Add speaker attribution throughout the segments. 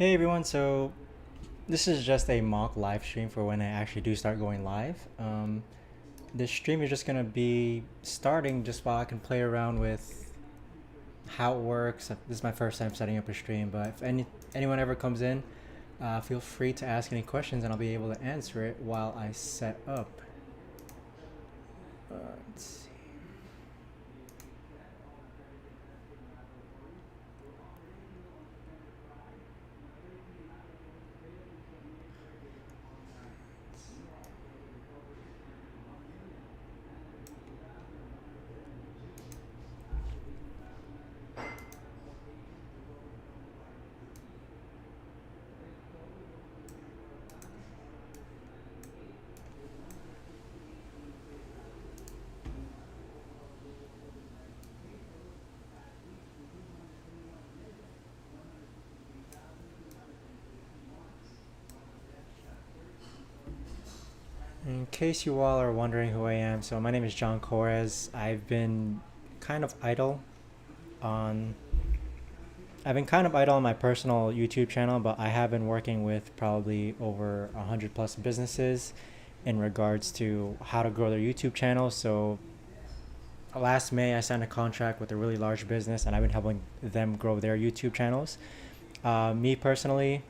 Speaker 1: Hey everyone, so this is just a mock live stream for when I actually do start going live. This stream is just gonna be starting just while I can play around with how it works. This is my first time setting up a stream, but if anyone ever comes in, feel free to ask any questions and I'll be able to answer it while I set up. Let's see. In case you all are wondering who I am, so my name is John Corez. Kind of idle on I've been kind of idle on my personal YouTube channel, but I have been working with probably over 100 plus businesses in regards to how to grow their YouTube channels. So last May, I signed a contract with a really large business, and I've been helping them grow their YouTube channels. Me personally,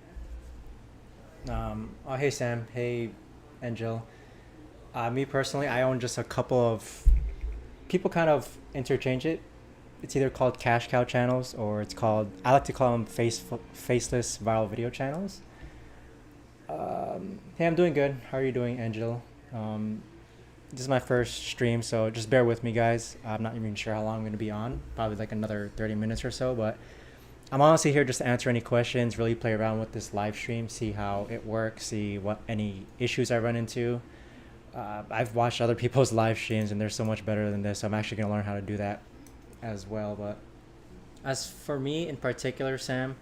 Speaker 1: oh hey Sam, hey Angel. Me personally, I own just a couple of people kind of interchange it. It's either called cash cow channels or I like to call them faceless viral video channels. Hey, I'm doing good. How are you doing, Angel? This is my first stream, so just bear with me, guys. I'm not even sure how long I'm going to be on. Probably like another 30 minutes or so, but I'm honestly here just to answer any questions, really play around with this live stream, see how it works, see what any issues I run into. I've watched other people's live streams and they're so much better than this, so I'm actually going to learn how to do that as well. But as for me in particular, Sam,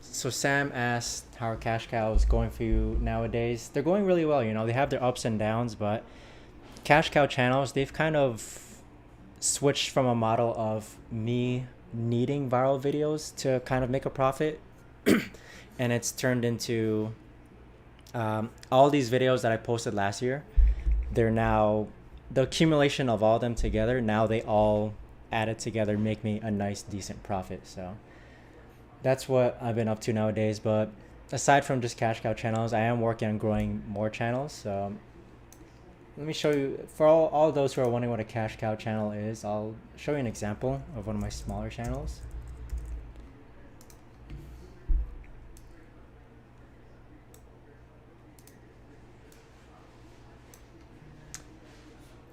Speaker 1: so Sam asked how are cash cows going for you nowadays. They're going really well. They have their ups and downs, but cash cow channels, they've kind of switched from a model of me needing viral videos to kind of make a profit, and it's turned into all these videos that I posted last year. They're now the accumulation of all of them together. Now they all added together make me a nice decent profit. So that's what I've been up to nowadays. But aside from just cash cow channels, I am working on growing more channels. So let me show you, for all those who are wondering what a cash cow channel is, I'll show you an example of one of my smaller channels.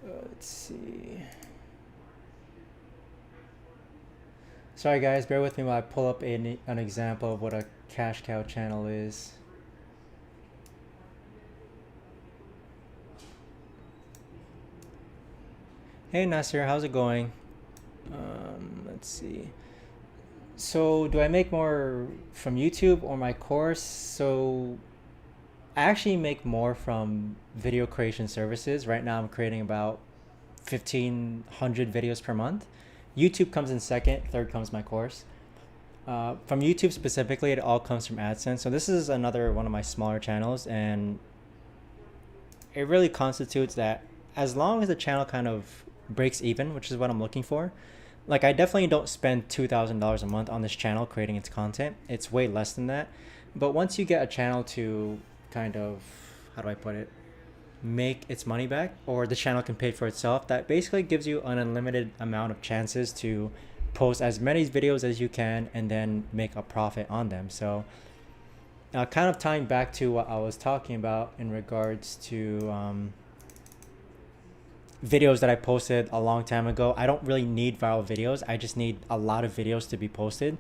Speaker 1: Let's see. Sorry guys, bear with me while I pull up an example of what a cash cow channel is. Hey Nasir, how's it going? Let's see. So do I make more from YouTube or my course? So I actually make more from video creation services. Right now I'm creating about 1,500 videos per month. YouTube comes in second, third comes my course. From YouTube specifically, it all comes from AdSense. So this is another one of my smaller channels, and it really constitutes that as long as the channel kind of breaks even, which is what I'm looking for. Like, I definitely don't spend $2,000 a month on this channel creating its content. It's way less than that. But once you get a channel to kind of, how do I put it, make its money back, or the channel can pay for itself, that basically gives you an unlimited amount of chances to post as many videos as you can and then make a profit on them. So kind of tying back to what I was talking about in regards to videos that I posted a long time ago. I don't really need viral videos. I just need a lot of videos to be posted.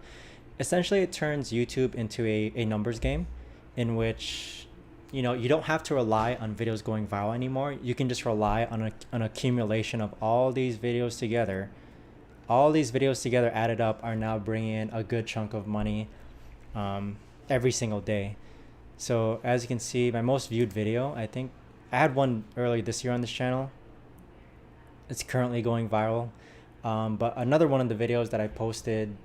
Speaker 1: Essentially, it turns YouTube into a numbers game in which, you don't have to rely on videos going viral anymore. You can just rely on an accumulation of all these videos together. All these videos together added up are now bringing in a good chunk of money every single day. So as you can see, my most viewed video, I think I had one early this year on this channel. It's currently going viral. But another one of the videos that I posted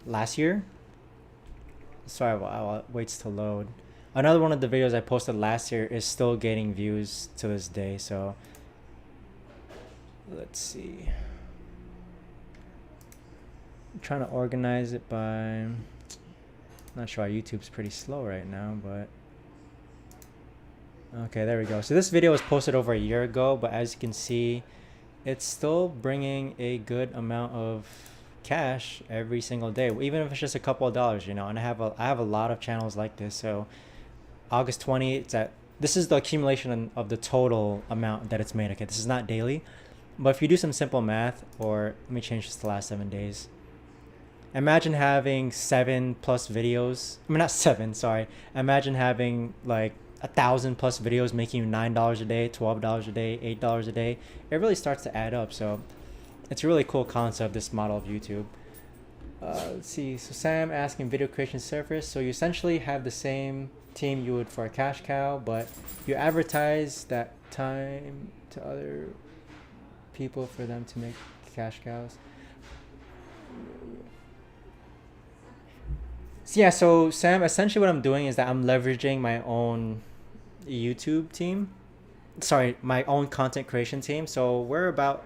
Speaker 1: last year. Sorry, while it waits to load. Another one of the videos I posted last year is still getting views to this day. So let's see. I'm trying to organize it by. Not sure why YouTube's pretty slow right now, but okay, there we go. So this video was posted over a year ago, but as you can see, it's still bringing a good amount of cash every single day, even if it's just a couple of dollars, you know. And I have a lot of channels like this. So August 20, this is the accumulation of the total amount that it's made. Okay, this is not daily, but if you do some simple math, or let me change this to the last 7 days. Imagine having 7+ videos. I mean, not 7, sorry. Imagine having like 1,000+ videos making you $9 a day, $12 a day, $8 a day. It really starts to add up. So it's a really cool concept, this model of YouTube. Let's see. So Sam asking video creation service. So you essentially have the same team you would for a cash cow, but you advertise that time to other people for them to make cash cows. So yeah, so Sam, essentially what I'm doing is that I'm leveraging my own YouTube team. Sorry, my own content creation team. So we're about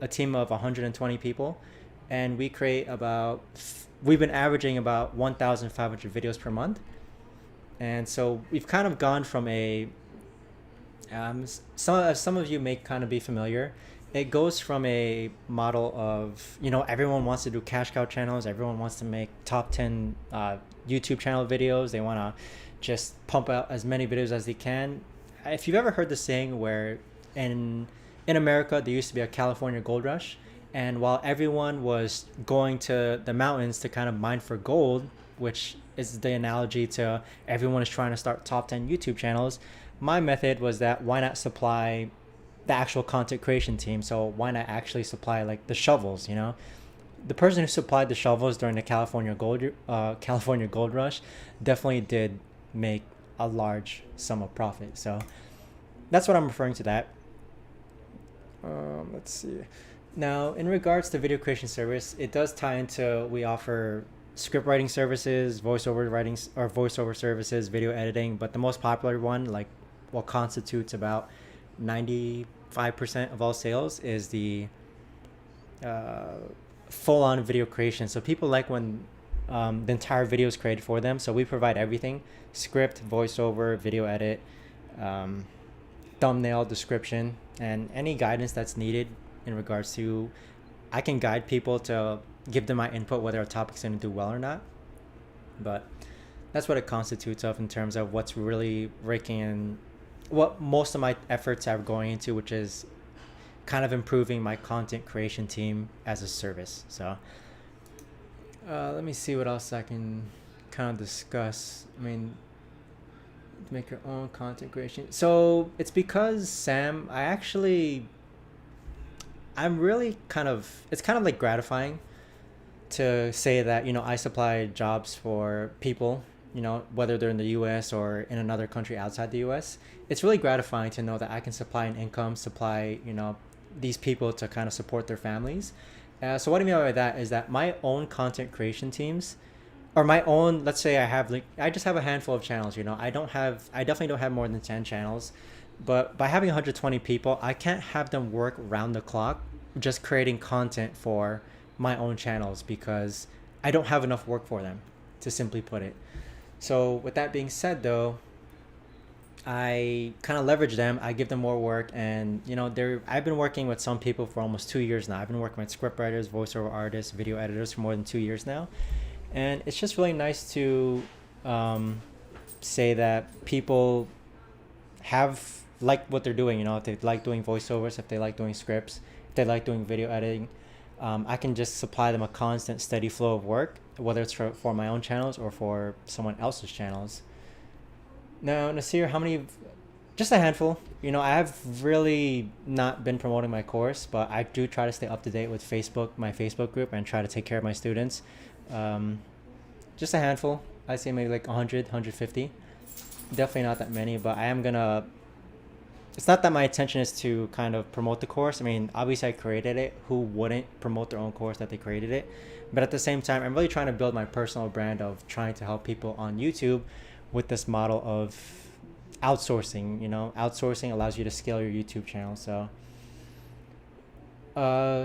Speaker 1: a team of 120 people, and we've been averaging about 1,500 videos per month. And so we've kind of gone from some of you may kind of be familiar. It goes from a model of, you know, everyone wants to do cash cow channels. Everyone wants to make top 10 YouTube channel videos. They want to just pump out as many videos as they can. If you've ever heard the saying where in America, there used to be a California gold rush. And while everyone was going to the mountains to kind of mine for gold, which is the analogy to everyone is trying to start top 10 YouTube channels, my method was that why not supply the actual content creation team? So why not actually supply like the shovels, you know? The person who supplied the shovels during the California gold rush definitely did make a large sum of profit. So that's what I'm referring to that. Let's see. Now, in regards to video creation service, it does tie into, we offer script writing services, voiceover writing or voiceover services, video editing, but the most popular one, like what constitutes about 95% of all sales, is the full-on video creation. So people like when the entire video is created for them. So we provide everything: script, voiceover, video edit, thumbnail, description, and any guidance that's needed in regards to, I can guide people to give them my input whether a topic's going to do well or not. But that's what it constitutes of in terms of what's really raking in, what most of my efforts are going into, which is kind of improving my content creation team as a service. So let me see what else I can kind of discuss. I mean, to make your own content creation. So it's because Sam, I'm really it's kind of like gratifying to say that, you know, I supply jobs for people, you know, whether they're in the US or in another country outside the US. It's really gratifying to know that I can supply an income, you know, these people to kind of support their families. So what I mean by that is that my own content creation teams, or my own, let's say I just have a handful of channels, you know, I definitely don't have more than 10 channels, but by having 120 people, I can't have them work round the clock just creating content for my own channels because I don't have enough work for them, to simply put it. So with that being said though, I kind of leverage them. I give them more work, and you know, I've been working with some people for almost 2 years now. I've been working with script writers, voiceover artists, video editors for more than 2 years now, and it's just really nice to say that people have like what they're doing. You know, if they like doing voiceovers, if they like doing scripts, if they like doing video editing, I can just supply them a constant, steady flow of work, whether it's for my own channels or for someone else's channels. Now, Nasir, how many? Just a handful. You know, I have really not been promoting my course, but I do try to stay up to date with my Facebook group, and try to take care of my students. Just a handful. I say maybe like 100, 150. Definitely not that many, but I am gonna it's not that my intention is to kind of promote the course. I mean, obviously I created it. Who wouldn't promote their own course that they created it? But at the same time, I'm really trying to build my personal brand of trying to help people on YouTube with this model of outsourcing. You know, outsourcing allows you to scale your YouTube channel. So,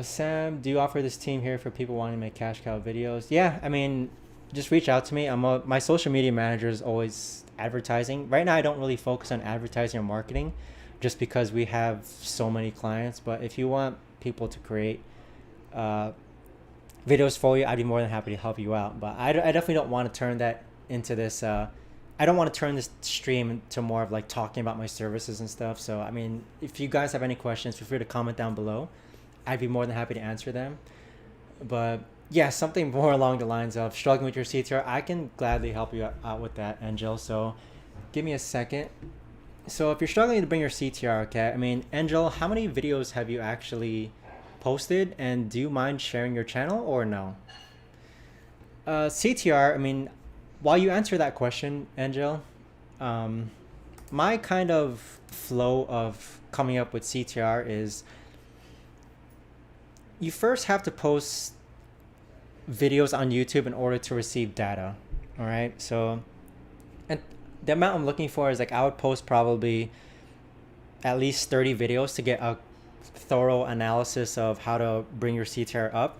Speaker 1: Sam, do you offer this team here for people wanting to make cash cow videos? Yeah, I mean, just reach out to me. My social media manager is always advertising. Right now, I don't really focus on advertising or marketing, just because we have so many clients. But if you want people to create videos for you, I'd be more than happy to help you out. But I definitely don't want to turn that into this. I don't want to turn this stream into more of like talking about my services and stuff. So, I mean, if you guys have any questions, feel free to comment down below. I'd be more than happy to answer them. But yeah, something more along the lines of struggling with your CTR, I can gladly help you out with that, Angel. So give me a second. So if you're struggling to bring your CTR, okay, I mean, Angel, how many videos have you actually posted, and do you mind sharing your channel or no? CTR, I mean, while you answer that question, Angel, my kind of flow of coming up with CTR is you first have to post videos on YouTube in order to receive data. All right. So, and the amount I'm looking for is like I would post probably at least 30 videos to get a thorough analysis of how to bring your CTR up.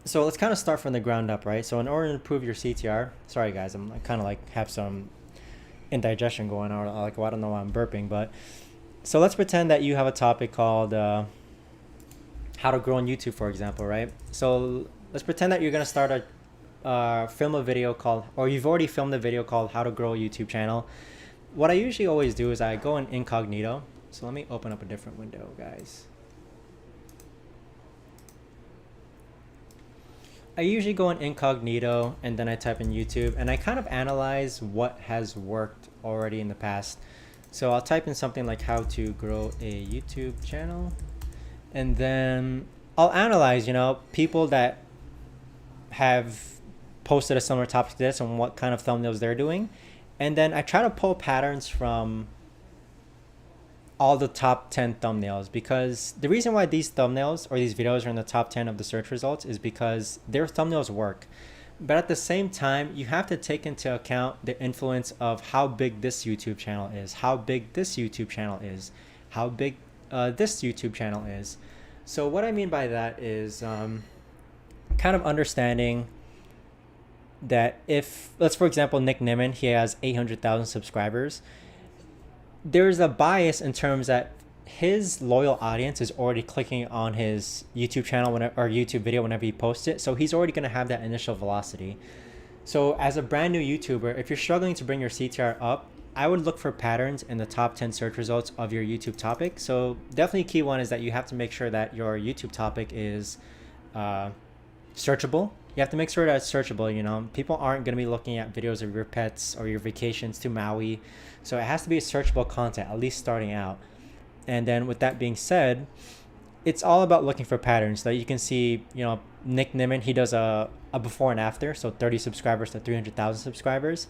Speaker 1: So let's kind of start from the ground up, right? So in order to improve your CTR, sorry guys, I'm kind of like have some indigestion going on. Like, well, I don't know why I'm burping, but so let's pretend that you have a topic called how to grow on YouTube, for example, right? So let's pretend that you're gonna start a film a video called, or you've already filmed a video called how to grow a YouTube channel. What I usually always do is I go in incognito. So let me open up a different window, guys. I usually go in incognito and then I type in YouTube and I kind of analyze what has worked already in the past. So I'll type in something like how to grow a YouTube channel. And then I'll analyze, you know, people that have posted a similar topic to this and what kind of thumbnails they're doing. And then I try to pull patterns from all the top 10 thumbnails, because the reason why these thumbnails or these videos are in the top 10 of the search results is because their thumbnails work. But at the same time, you have to take into account the influence of how big this YouTube channel is, how big this YouTube channel is, how big this YouTube channel is. So what I mean by that is kind of understanding that if, let's for example, Nick Nimmin, he has 800,000 subscribers. There's a bias in terms that his loyal audience is already clicking on his YouTube channel or YouTube video whenever he posts it. So he's already going to have that initial velocity. So as a brand new YouTuber, if you're struggling to bring your CTR up, I would look for patterns in the top 10 search results of your YouTube topic. So definitely a key one is that you have to make sure that your YouTube topic is searchable. You have to make sure that it's searchable. You know, people aren't going to be looking at videos of your pets or your vacations to Maui. So it has to be searchable content, at least starting out. And then with that being said, it's all about looking for patterns that you can see. You know, Nick Nimmin, he does a before and after. So 30 subscribers to 300,000 subscribers.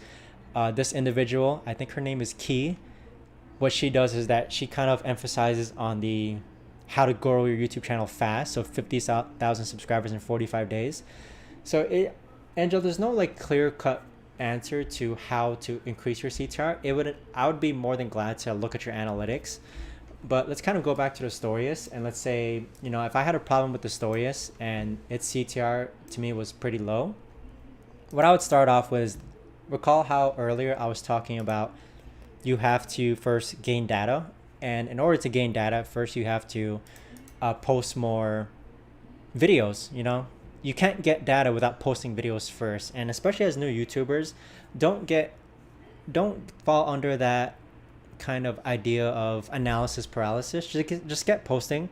Speaker 1: This individual, I think her name is Key. What she does is that she kind of emphasizes on the how to grow your YouTube channel fast. So 50,000 subscribers in 45 days. So Angel, there's no like clear cut answer to how to increase your CTR. I would be more than glad to look at your analytics. But let's kind of go back to the Stories, and let's say, you know, if I had a problem with the Stories and its CTR to me was pretty low, what I would start off with is, recall how earlier I was talking about you have to first gain data. And in order to gain data, first you have to post more videos. You know, you can't get data without posting videos first. And especially as new YouTubers, don't fall under that kind of idea of analysis paralysis. Just get posting.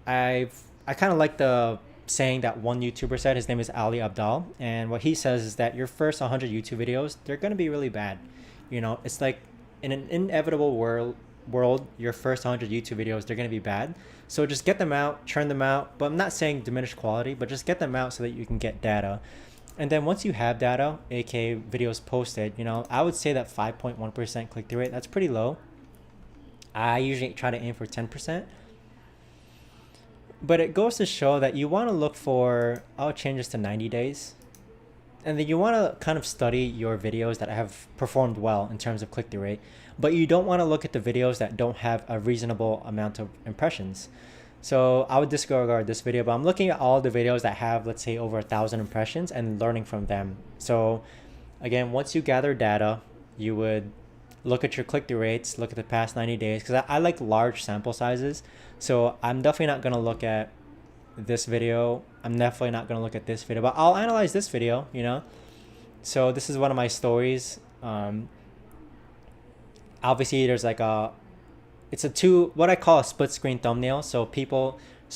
Speaker 1: I kind of like the saying that one YouTuber said. His name is Ali Abdal, and what he says is that your first 100 YouTube videos, they're going to be really bad. You know, it's like in an inevitable world, your first 100 YouTube videos, they're going to be bad. So just get them out, churn them out. But I'm not saying diminish quality, but just get them out so that you can get data. And then once you have data, aka videos posted, you know, I would say that 5.1% click-through rate, that's pretty low. I usually try to aim for 10%. But it goes to show that you want to look for, I'll change this to 90 days. And then you want to kind of study your videos that have performed well in terms of click-through rate. But you don't want to look at the videos that don't have a reasonable amount of impressions. So I would disregard this video, but I'm looking at all the videos that have, let's say, over 1,000 impressions and learning from them. So again, once you gather data, you would look at your click-through rates, look at the past 90 days, because I like large sample sizes. So I'm definitely not going to look at this video. I'm definitely not going to look at this video, but I'll analyze this video, you know. So this is one of my stories. Obviously there's like what I call a split screen thumbnail. So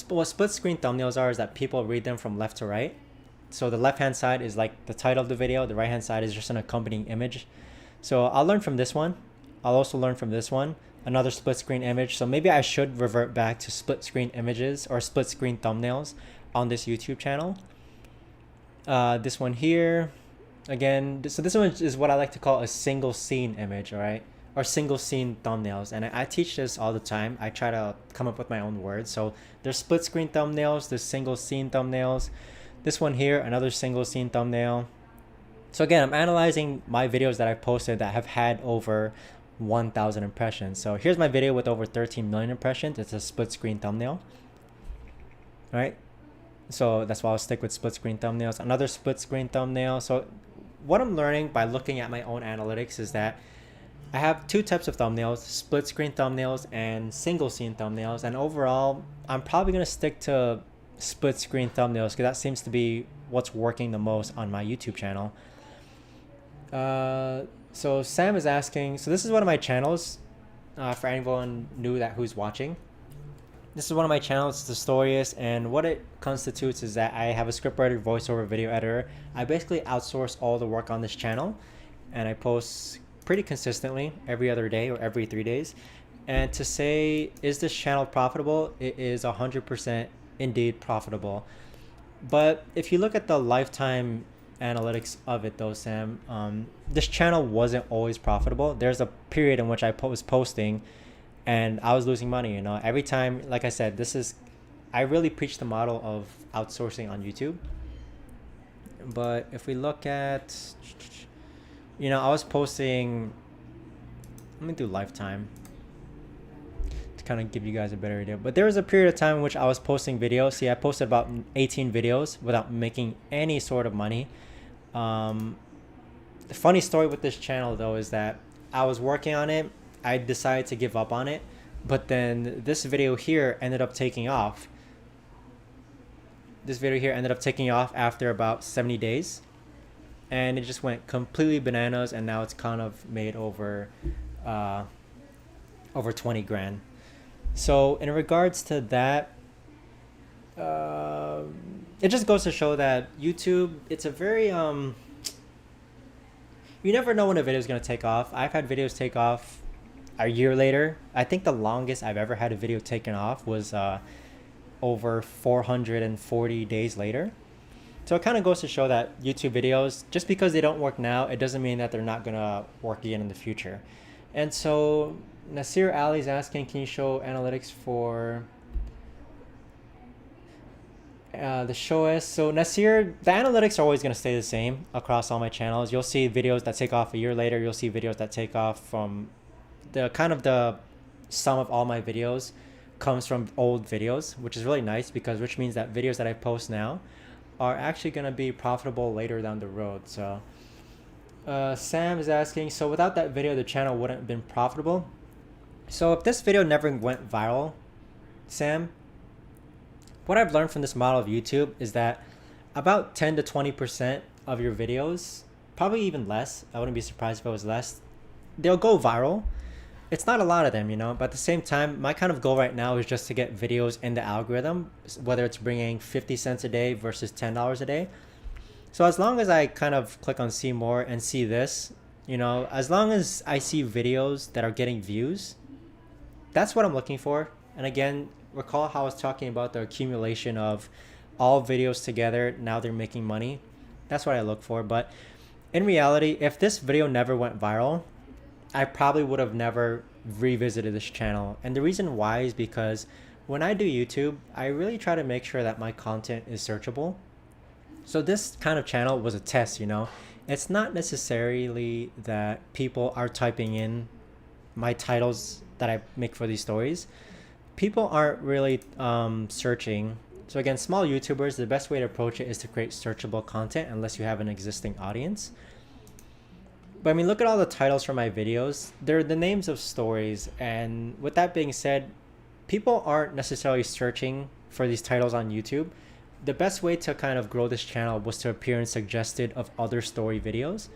Speaker 1: what split screen thumbnails are is that people read them from left to right. So the left hand side is like the title of the video, the right hand side is just an accompanying image. So I'll learn from this one. I'll also learn from this one, another split screen image. So maybe I should revert back to split screen images or split screen thumbnails on this YouTube channel. This one here, again, so this one is what I like to call a single scene image, all right? Or single scene thumbnails. And I teach this all the time. I try to come up with my own words. So there's split screen thumbnails, there's single scene thumbnails. This one here, another single scene thumbnail. So again, I'm analyzing my videos that I've posted that have had over 1,000 impressions. So here's my video with over 13 million impressions. It's a split screen thumbnail. All right. So that's why I'll stick with split screen thumbnails. Another split screen thumbnail. So what I'm learning by looking at my own analytics is that I have two types of thumbnails, split screen thumbnails and single scene thumbnails. And overall, I'm probably going to stick to split screen thumbnails because that seems to be what's working the most on my YouTube channel. So Sam is asking, so this is one of my channels, for anyone new who's watching. This is one of my channels, it's Storyist, and what it constitutes is that I have a scriptwriter, voiceover, video editor. I basically outsource all the work on this channel, and I post pretty consistently every other day or every 3 days. And to say, is this channel profitable? It is 100% indeed profitable. But if you look at the lifetime analytics of it though, Sam, this channel wasn't always profitable. There's a period in which I was posting and I was losing money, you know. Every time, like I said, I really preach the model of outsourcing on YouTube. But if we look at, you know, I was posting, let me do lifetime to kind of give you guys a better idea. But there was a period of time in which I was posting videos. See, I posted about 18 videos without making any sort of money. The funny story with this channel though is that I was working on it. I decided to give up on it, but then this video here ended up taking off. This video here ended up taking off after about 70 days, and it just went completely bananas, and now it's kind of made over 20 grand. So in regards to that, it just goes to show that YouTube, it's a very you never know when a video is going to take off. I've had videos take off a year later. I think the longest I've ever had a video taken off was over 440 days later. So it kind of goes to show that YouTube videos, just because they don't work now, it doesn't mean that they're not going to work again in the future. And so Nasir Ali's asking, can you show analytics for the show is? So Nasir, the analytics are always going to stay the same across all my channels. You'll see videos that take off a year later. You'll see videos that take off from the sum of all my videos comes from old videos, which is really nice which means that videos that I post now are actually going to be profitable later down the road. So Sam is asking, so without that video, the channel wouldn't have been profitable. So if this video never went viral, Sam, what I've learned from this model of YouTube is that about 10 to 20% of your videos, probably even less, I wouldn't be surprised if it was less, they'll go viral. It's not a lot of them, you know, but at the same time, my kind of goal right now is just to get videos in the algorithm, whether it's bringing 50 cents a day versus $10 a day. So as long as I kind of click on see more and see this, you know, as long as I see videos that are getting views, that's what I'm looking for. And again, recall how I was talking about the accumulation of all videos together. Now they're making money. That's what I look for. But in reality, if this video never went viral, I probably would have never revisited this channel. And the reason why is because when I do YouTube, I really try to make sure that my content is searchable. So this kind of channel was a test, you know. It's not necessarily that people are typing in my titles that I make for these stories. People aren't really searching. So again, small YouTubers, the best way to approach it is to create searchable content unless you have an existing audience. But I mean, look at all the titles for my videos. They're the names of stories. And with that being said, people aren't necessarily searching for these titles on YouTube. The best way to kind of grow this channel was to appear in suggested of other story videos.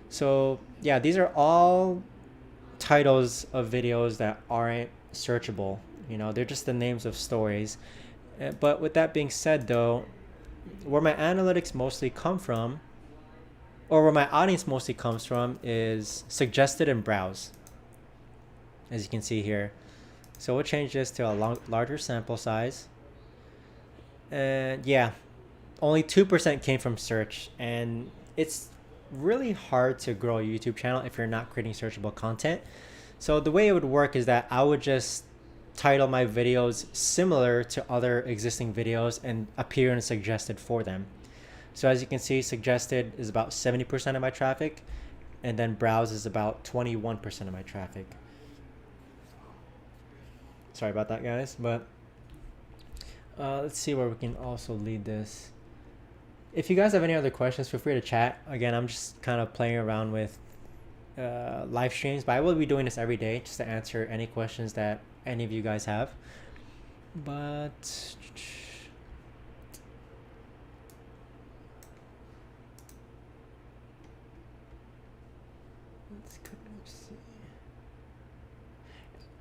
Speaker 1: So yeah, these are all titles of videos that aren't searchable. You know, they're just the names of stories. But with that being said though, where my analytics mostly come from, or where my audience mostly comes from, is suggested and browse, as you can see here. So we'll change this to a larger sample size. And yeah, only 2% came from search. And it's really hard to grow a YouTube channel if you're not creating searchable content. So the way it would work is that I would just title my videos similar to other existing videos and appear in suggested for them. So as you can see, suggested is about 70% of my traffic, and then browse is about 21% of my traffic. Sorry about that, guys, but let's see where we can also lead this. If you guys have any other questions, feel free to chat. Again, I'm just kind of playing around with live streams, but I will be doing this every day just to answer any questions that any of you guys have. But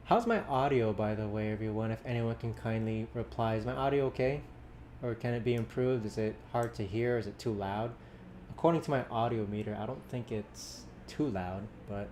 Speaker 1: how's my audio, by the way, everyone? If anyone can kindly reply. Is my audio okay? Or can it be improved? Is it hard to hear? Is it too loud? According to my audio meter, I don't think it's too loud, but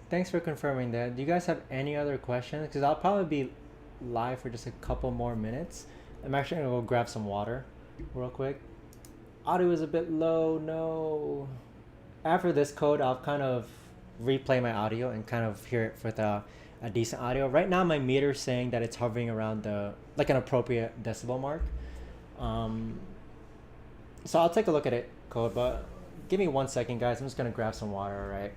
Speaker 1: thanks for confirming that. Do you guys have any other questions? Because I'll probably be live for just a couple more minutes. I'm actually gonna go grab some water real quick. Audio is a bit low. No. After this code, I'll kind of replay my audio and kind of hear it with a decent audio. Right now, my meter is saying that it's hovering around the like an appropriate decibel mark. So I'll take a look at it, code, but give me 1 second, guys. I'm just gonna grab some water. All right.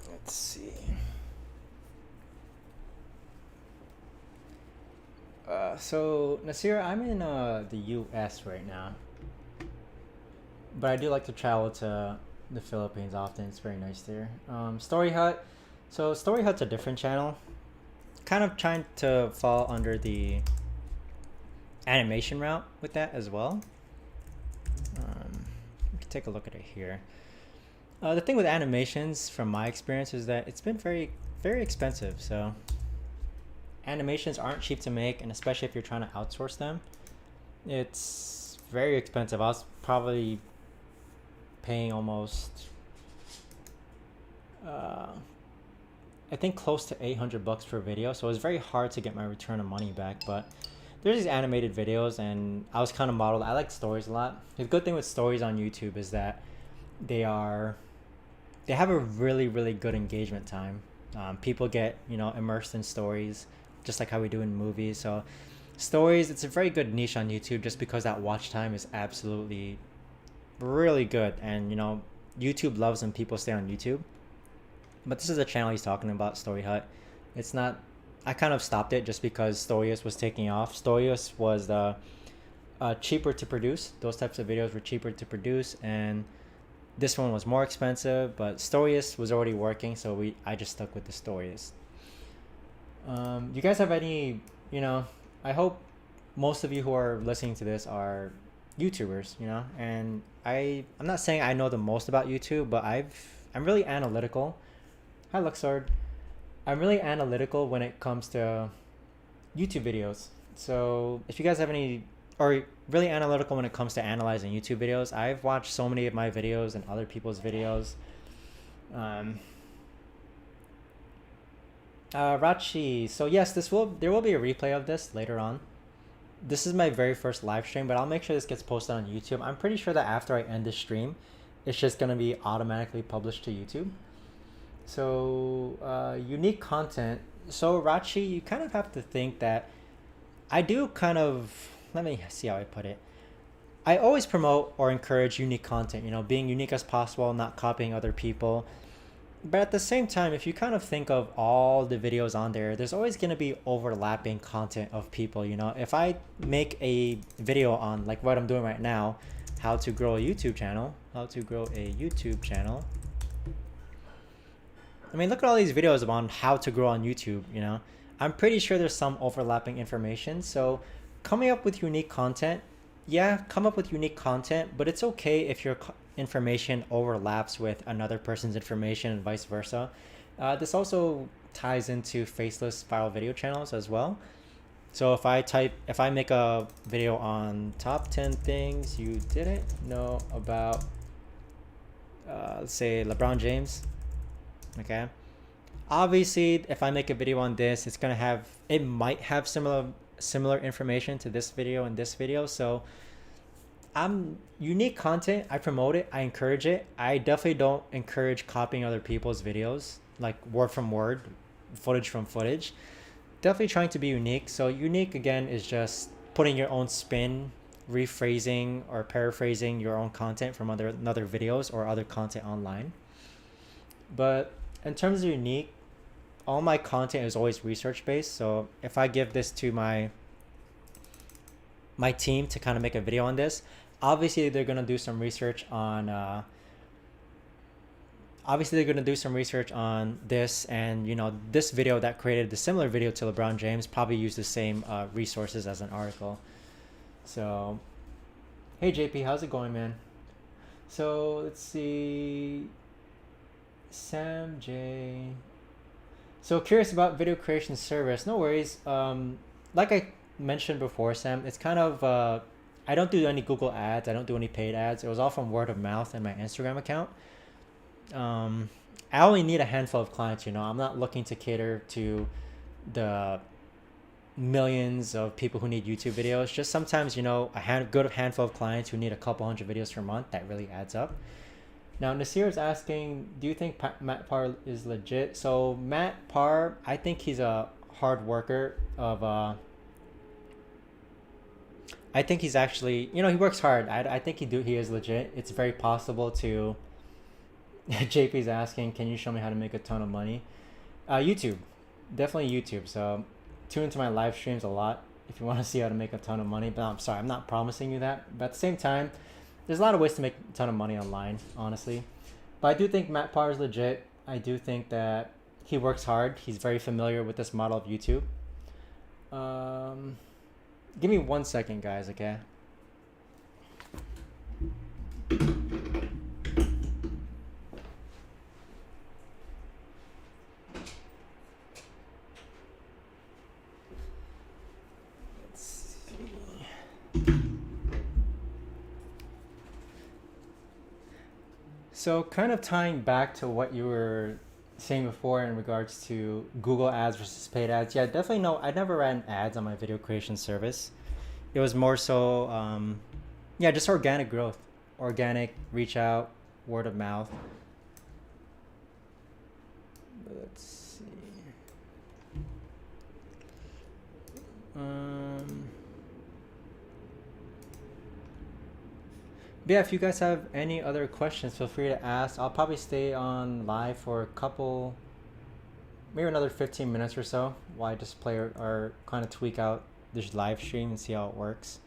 Speaker 1: Let's see. So Nasir, I'm in the US right now, but I do like to travel to the Philippines often. It's very nice there. Story Hut. So Story Hut's a different channel, kind of trying to fall under the animation route with that as well. We can take a look at it here. The thing with animations, from my experience, is that it's been very expensive. So animations aren't cheap to make, and especially if you're trying to outsource them, it's very expensive. I was probably paying almost I think close to $800 per video, so it was very hard to get my return of money back. But there's these animated videos, and I was kind of modeled. I like stories a lot. The good thing with stories on YouTube is that they are they have a really good engagement time. People get immersed in stories, just like how we do in movies. So stories, it's a very good niche on YouTube, just because that watch time is absolutely really good, and YouTube loves when people stay on YouTube. But this is the channel he's talking about, Story Hut. It's not. I kind of stopped it just because Storyus was taking off. Storyus was cheaper to produce. Those types of videos were cheaper to produce, and this one was more expensive. But Storyus was already working, so I just stuck with the Storyus. You guys have any? I hope most of you who are listening to this are YouTubers. And I'm not saying I know the most about YouTube, but I'm really analytical. Hi, Luxord. I'm really analytical when it comes to YouTube videos. So if you guys have any, or really analytical when it comes to analyzing YouTube videos, I've watched so many of my videos and other people's videos. Rachi. So yes, there will be a replay of this later on. This is my very first live stream, but I'll make sure this gets posted on YouTube. I'm pretty sure that after I end this stream, it's just gonna be automatically published to YouTube. So unique content. So Rachi, you kind of have to think that I do kind of, let me see how I put it. I always promote or encourage unique content, being unique as possible, not copying other people. But at the same time, if you kind of think of all the videos on there, there's always going to be overlapping content of people. If I make a video on like what I'm doing right now, how to grow a YouTube channel, I mean, look at all these videos about how to grow on YouTube, I'm pretty sure there's some overlapping information. So coming up with unique content, come up with unique content, but it's okay if your information overlaps with another person's information and vice versa. This also ties into faceless viral video channels as well. So if I make a video on top 10 things you didn't know about, let's say LeBron James. Okay, obviously if I make a video on this, it might have similar information to this video and this video. So unique content, I promote it, I encourage it. I definitely don't encourage copying other people's videos, like word from word, footage from footage. Definitely trying to be unique. So unique, again, is just putting your own spin, rephrasing or paraphrasing your own content from other videos or other content online. But in terms of unique, all my content is always research based. So if I give this to my team to kind of make a video on this, obviously they're going to do some research on this, and this video that created the similar video to LeBron James probably used the same resources as an article. So hey JP, how's it going, man? So let's see, Sam J. So curious about video creation service. No worries. Like I mentioned before, Sam, it's kind of I don't do any Google ads, I don't do any paid ads. It was all from word of mouth and my Instagram account. I only need a handful of clients. I'm not looking to cater to the millions of people who need YouTube videos. Just sometimes good handful of clients who need a couple hundred videos per month. That really adds up. Now Nasir is asking, do you think Matt Parr is legit? So Matt Parr, I think he's a hard worker I think he's actually, he works hard. I think he is legit. It's very possible to JP's asking, can you show me how to make a ton of money? YouTube, definitely YouTube. So tune into my live streams a lot if you want to see how to make a ton of money. But I'm sorry, I'm not promising you that. But at the same time, there's a lot of ways to make a ton of money online, honestly. But I do think Matt Parr is legit. I do think that he works hard. He's very familiar with this model of YouTube. Give me 1 second, guys, okay? So kind of tying back to what you were saying before in regards to Google ads versus paid ads, yeah, definitely no. I never ran ads on my video creation service. It was more so, yeah, just organic growth, organic reach out, word of mouth. Let's see. But yeah, if you guys have any other questions, feel free to ask. I'll probably stay on live for a couple, maybe another 15 minutes or so, while I just play or kind of tweak out this live stream and see how it works.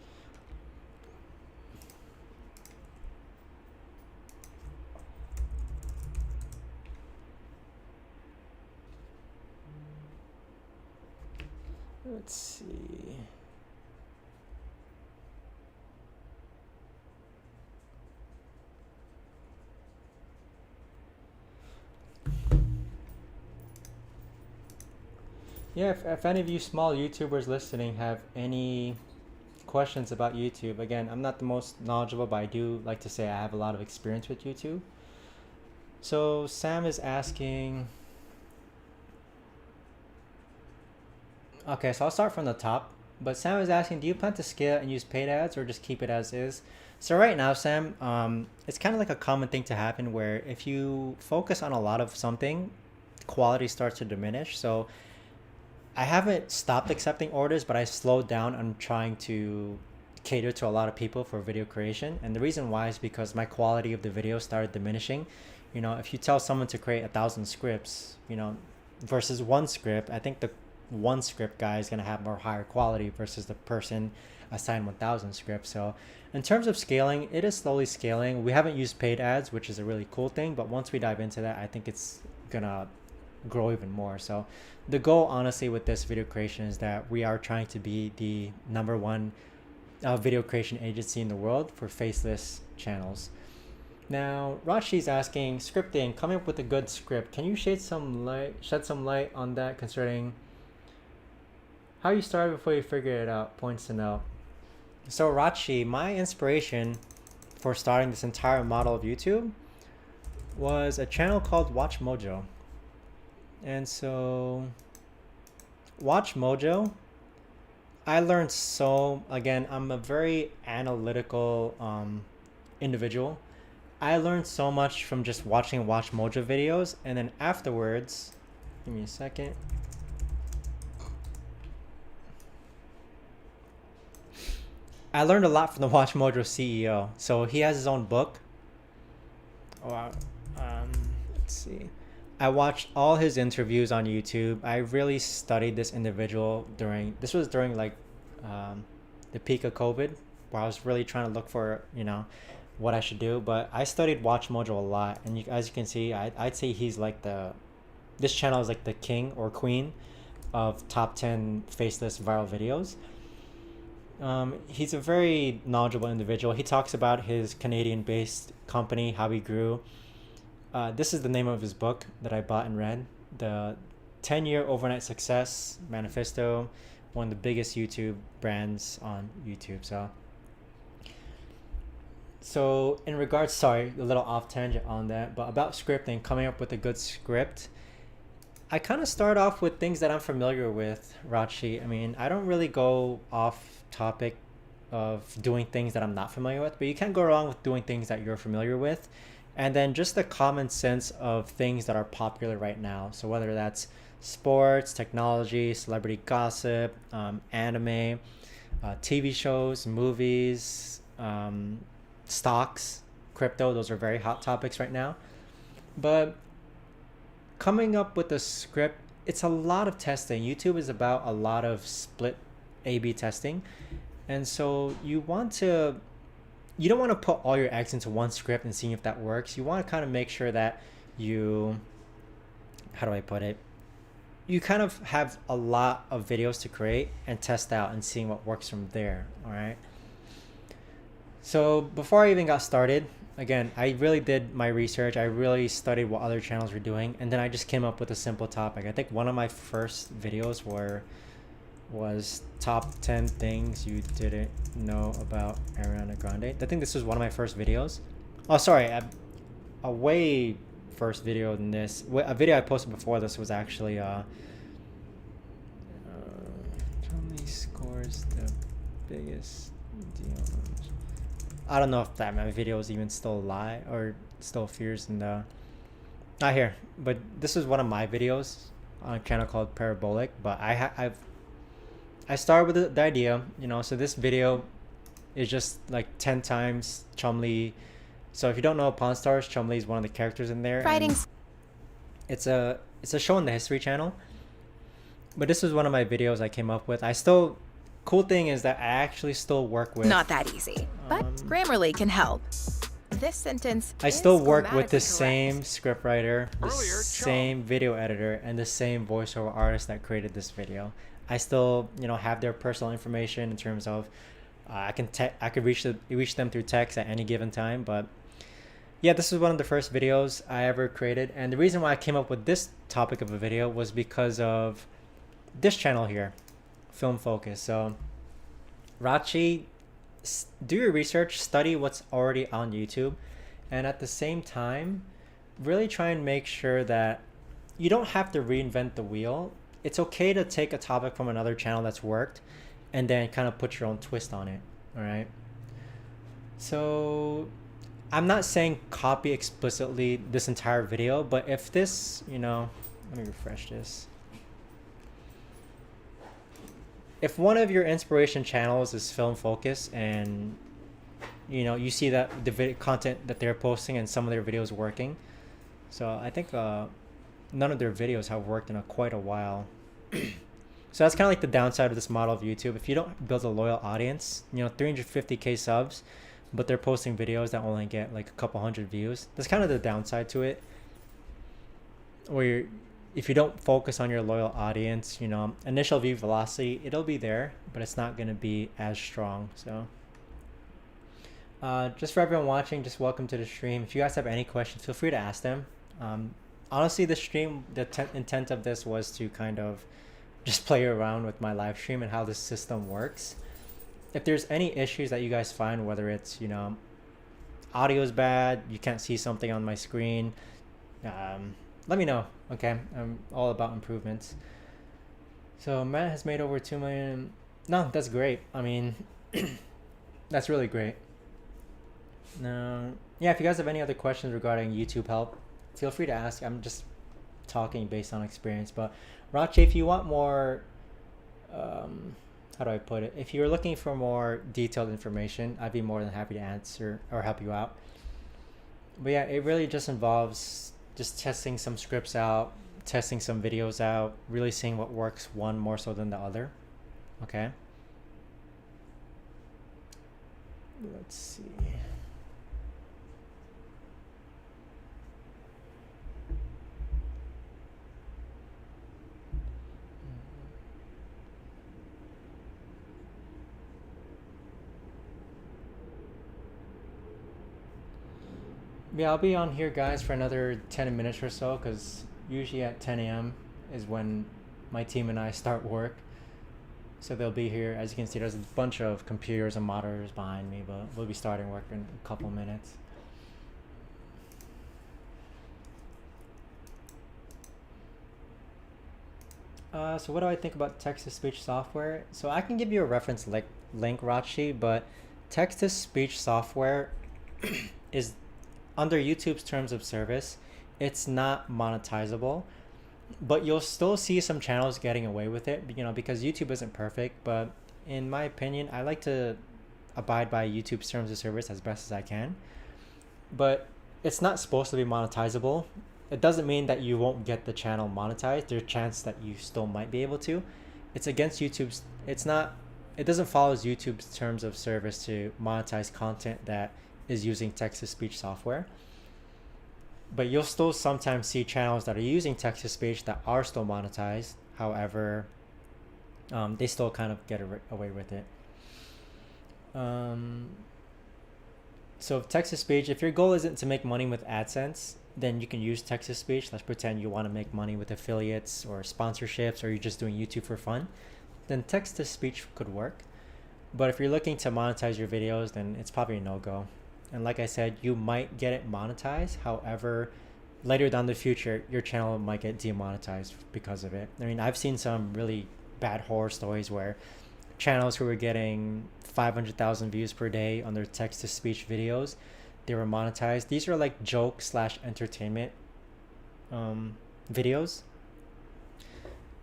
Speaker 1: Let's see. Yeah, if any of you small YouTubers listening have any questions about YouTube, again, I'm not the most knowledgeable, but I do like to say I have a lot of experience with YouTube. So Sam is asking. Okay, so I'll start from the top. But Sam is asking, do you plan to scale and use paid ads or just keep it as is? So right now, Sam, it's kind of like a common thing to happen where if you focus on a lot of something, quality starts to diminish. So I haven't stopped accepting orders, but I slowed down on trying to cater to a lot of people for video creation. And the reason why is because my quality of the video started diminishing. You know, if you tell someone to create 1,000 scripts, you know, versus one script, I think the one script guy is going to have more higher quality versus the person assigned 1,000 scripts. So in terms of scaling, it is slowly scaling. We haven't used paid ads, which is a really cool thing, but once we dive into that, I think it's gonna grow even more. So the goal honestly with this video creation is that we are trying to be the number one video creation agency in the world for faceless channels. Now Rashi's asking, scripting, coming up with a good script, can you shed some light on that concerning how you started before you figured it out? Points to note. So Rachi, my inspiration for starting this entire model of YouTube was a channel called Watch Mojo. And so Watch Mojo, I learned so, again, I'm a very analytical individual. I learned so much from just watching Watch Mojo videos, and then afterwards, give me a second. I learned a lot from the Watch Mojo CEO. So he has his own book. Let's see. I watched all his interviews on YouTube. I really studied this individual this was during like the peak of COVID, where I was really trying to look for, you know, what I should do. But I studied Watch Mojo a lot. And as you can see, I'd say he's like this channel is like the king or queen of top 10 faceless viral videos. He's a very knowledgeable individual. He talks about his Canadian-based company, how he grew. This is the name of his book that I bought and read. The 10-Year Overnight Success Manifesto, one of the biggest YouTube brands on YouTube. So in regards, sorry, a little off tangent on that, but about scripting, coming up with a good script, I kind of start off with things that I'm familiar with, Rachi. I mean, I don't really go off topic of doing things that I'm not familiar with, but you can't go wrong with doing things that you're familiar with. And then just the common sense of things that are popular right now. So whether that's sports, technology, celebrity gossip, anime, TV shows, movies, stocks, crypto, those are very hot topics right now. But coming up with a script, it's a lot of testing. YouTube is about a lot of split A/B testing. And so you don't want to put all your eggs into one script and seeing if that works. You want to kind of make sure that how do I put it? You kind of have a lot of videos to create and test out and seeing what works from there. All right. So before I even got started, again, I really did my research. I really studied what other channels were doing, and then I just came up with a simple topic. I think one of my first videos was top 10 things you didn't know about Ariana Grande. I think this was one of my first videos. Oh, sorry, a way first video than this. A video I posted before this was actually Chumley scores the biggest deal. I don't know if that my video is even still live or still appears in the not here, but this is one of my videos on a channel called Parabolic. But I started with the idea, you know. So this video is just like 10 times Chumley. So if you don't know Pawn Stars, Chumley is one of the characters in there. It's a show on the History Channel. But this was one of my videos I came up with. Cool thing is that I actually still work with...
Speaker 2: Not that easy, but Grammarly can help. This sentence
Speaker 1: I still work with the same scriptwriter, the same video editor, and the same voiceover artist that created this video. I still, you know, have their personal information in terms of I could reach them through text at any given time. But yeah, this is one of the first videos I ever created, and the reason why I came up with this topic of a video was because of this channel here, Film Focus. So Rachi, do your research, study what's already on YouTube, and at the same time really try and make sure that you don't have to reinvent the wheel. It's okay to take a topic from another channel that's worked and then kind of put your own twist on it. All right, so I'm not saying copy explicitly this entire video, but if this, you know, let me refresh this. If one of your inspiration channels is Film Focus and, you know, you see that the content that they're posting and some of their videos working, so I think none of their videos have worked in quite a while. So that's kind of like the downside of this model of YouTube. If you don't build a loyal audience, you know, 350k subs, but they're posting videos that only get like a couple hundred views, that's kind of the downside to it. Where if you don't focus on your loyal audience, you know, initial view velocity, it'll be there, but it's not going to be as strong. So just for everyone watching, just welcome to the stream. If you guys have any questions, feel free to ask them. Honestly, the stream, the intent of this was to kind of just play around with my live stream and how this system works. If there's any issues that you guys find, whether it's, you know, audio is bad, you can't see something on my screen, let me know. Okay, I'm all about improvements. So Matt has made over 2 million. No, that's great. I mean, that's really great. Now, yeah, if you guys have any other questions regarding YouTube help, feel free to ask. I'm just talking based on experience. But Rachi, if you want more, how do I put it? If you're looking for more detailed information, I'd be more than happy to answer or help you out. But yeah, it really just involves just testing some scripts out, testing some videos out, really seeing what works one more so than the other. Okay. Let's see. Yeah, I'll be on here, guys, for another 10 minutes or so, because usually at 10 a.m. is when my team and I start work. So they'll be here. As you can see, there's a bunch of computers and monitors behind me, but we'll be starting work in a couple minutes. So what do I think about text-to-speech software? So I can give you a reference link, Rachi, but text-to-speech software is under YouTube's terms of service. It's not monetizable, but you'll still see some channels getting away with it, you know, because YouTube isn't perfect. But in my opinion, I like to abide by YouTube's terms of service as best as I can. But it's not supposed to be monetizable. It doesn't mean that you won't get the channel monetized. There's a chance that you still might be able to. It's against YouTube's, it doesn't follow YouTube's terms of service to monetize content that is using text-to-speech software. But you'll still sometimes see channels that are using text-to-speech that are still monetized. However, they still kind of get away with it. So text-to-speech, if your goal isn't to make money with AdSense, then you can use text-to-speech. Let's pretend you want to make money with affiliates or sponsorships, or you're just doing YouTube for fun. Then text-to-speech could work. But if you're looking to monetize your videos, then it's probably a no-go. And like I said, you might get it monetized. However, later down the future, your channel might get demonetized because of it. I mean, I've seen some really bad horror stories where channels who were getting 500,000 views per day on their text-to-speech videos, they were monetized. These are like joke slash entertainment videos.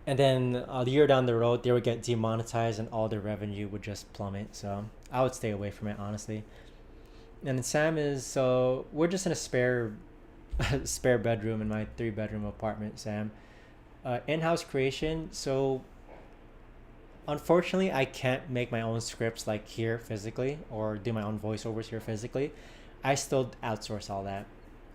Speaker 1: And then a year down the road, they would get demonetized and all their revenue would just plummet. So I would stay away from it, honestly. And Sam is, so we're just in a spare bedroom in my 3-bedroom apartment, Sam. In-house creation. So unfortunately, I can't make my own scripts like here physically or do my own voiceovers here physically. I still outsource all that.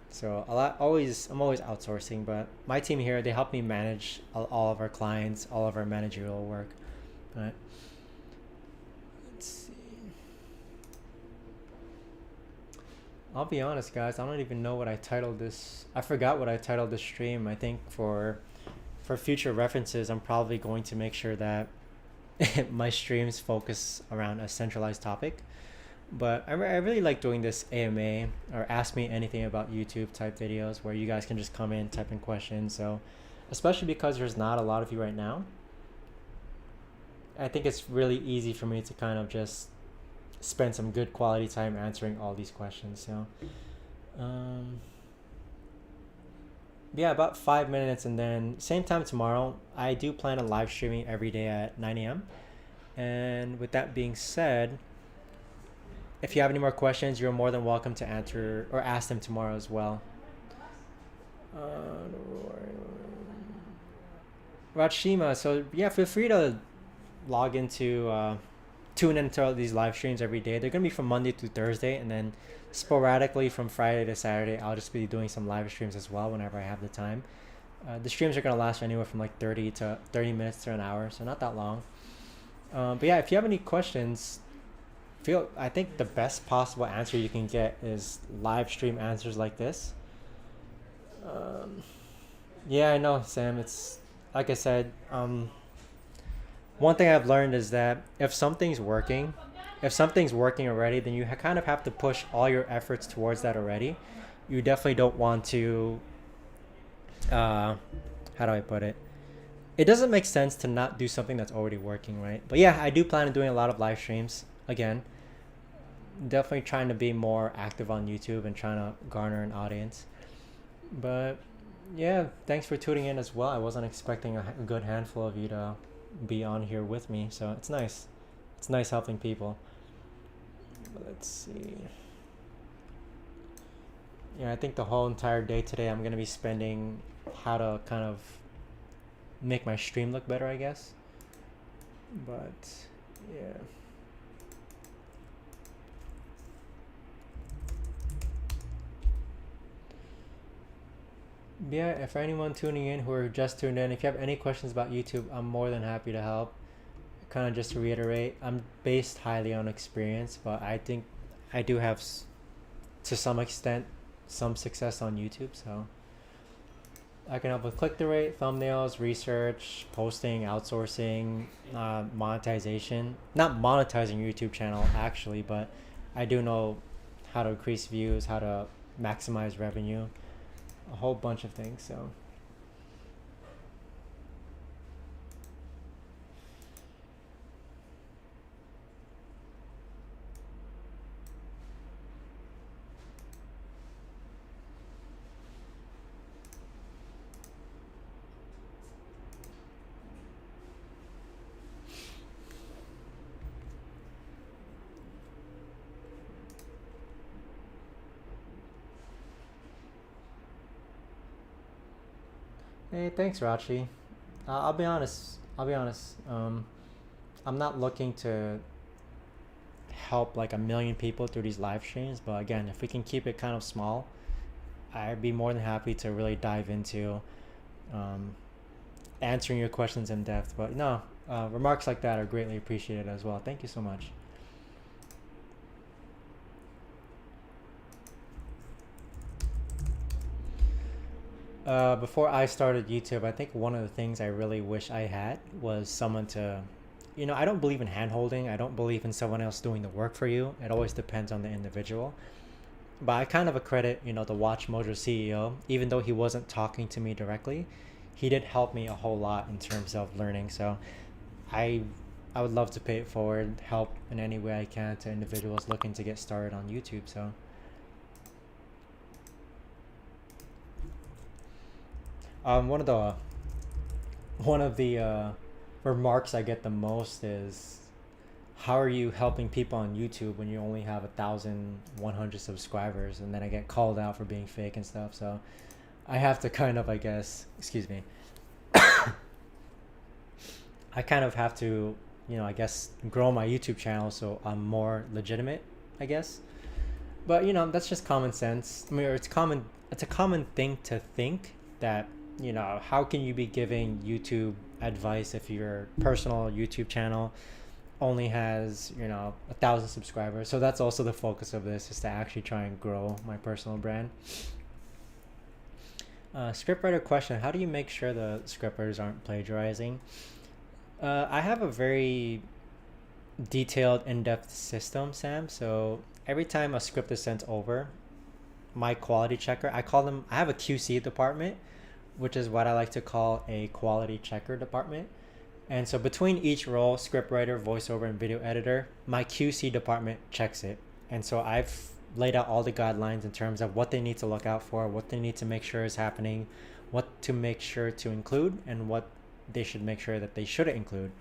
Speaker 1: So I'm always outsourcing, but my team here, they help me manage all of our clients, all of our managerial work. But let's see. I'll be honest, guys, I don't even know what I titled this. I forgot what I titled this stream. I think for future references, I'm probably going to make sure that my streams focus around a centralized topic. But I really like doing this AMA or Ask Me Anything About YouTube type videos where you guys can just come in, type in questions. So especially because there's not a lot of you right now, I think it's really easy for me to kind of just spend some good quality time answering all these questions. So yeah, about 5 minutes, and then same time tomorrow. I do plan on live streaming every day at 9 a.m. And with that being said, if you have any more questions, you're more than welcome to answer or ask them tomorrow as well. Rachima, so yeah, feel free to log into, tune into these live streams every day. They're going to be from Monday to Thursday, and then sporadically from Friday to Saturday, I'll just be doing some live streams as well whenever I have the time. The streams are going to last anywhere from like 30 minutes to an hour, so not that long. But yeah, if you have any questions, I think the best possible answer you can get is live stream answers like this. Yeah, I know, Sam. It's like I said. One thing I've learned is that if something's working already, then you kind of have to push all your efforts towards that already. You definitely don't want to. How do I put it? It doesn't make sense to not do something that's already working, right? But yeah, I do plan on doing a lot of live streams again. Definitely trying to be more active on YouTube and trying to garner an audience. But yeah, thanks for tuning in as well. I wasn't expecting a good handful of you to be on here with me, so it's nice. It's nice helping people. But let's see. Yeah, I think the whole entire day today I'm gonna be spending how to kind of make my stream look better, I guess. But yeah. Yeah, if anyone tuning in who are just tuned in, if you have any questions about YouTube, I'm more than happy to help. Kind of just to reiterate, I'm based highly on experience, but I think I do have, to some extent, some success on YouTube, so I can help with click-through rate, thumbnails, research, posting, outsourcing, monetization. Not monetizing YouTube channel, actually, but I do know how to increase views, how to maximize revenue. A whole bunch of things. So hey, thanks, Rachi. I'll be honest. I'm not looking to help like a million people through these live streams, but again, if we can keep it kind of small, I'd be more than happy to really dive into answering your questions in depth. But no, remarks like that are greatly appreciated as well. Thank you so much. Before I started YouTube, I think one of the things I really wish I had was someone to, I don't believe in hand holding. I don't believe in someone else doing the work for you. It always depends on the individual. But I kind of accredit, the Watch Mojo CEO, even though he wasn't talking to me directly, he did help me a whole lot in terms of learning. So I I would love to pay it forward, help in any way I can to individuals looking to get started on YouTube. So one of the remarks I get the most is, how are you helping people on YouTube when you only have 1,100 subscribers? And then I get called out for being fake and stuff. So I have to kind of, I guess, excuse me, I kind of have to, I guess, grow my YouTube channel so I'm more legitimate, I guess. But that's just common sense. I mean, it's a common thing to think that, how can you be giving YouTube advice if your personal YouTube channel only has 1,000 subscribers? So that's also the focus of this, is to actually try and grow my personal brand. Scriptwriter question: how do you make sure the scriptwriters aren't plagiarizing? I have a very detailed, in-depth system, Sam. So every time a script is sent over, my quality checker, I have a QC department, which is what I like to call a quality checker department. And so between each role, scriptwriter, voiceover, and video editor, my QC department checks it. And so I've laid out all the guidelines in terms of what they need to look out for, what they need to make sure is happening, what to make sure to include, and what they should make sure that they shouldn't include.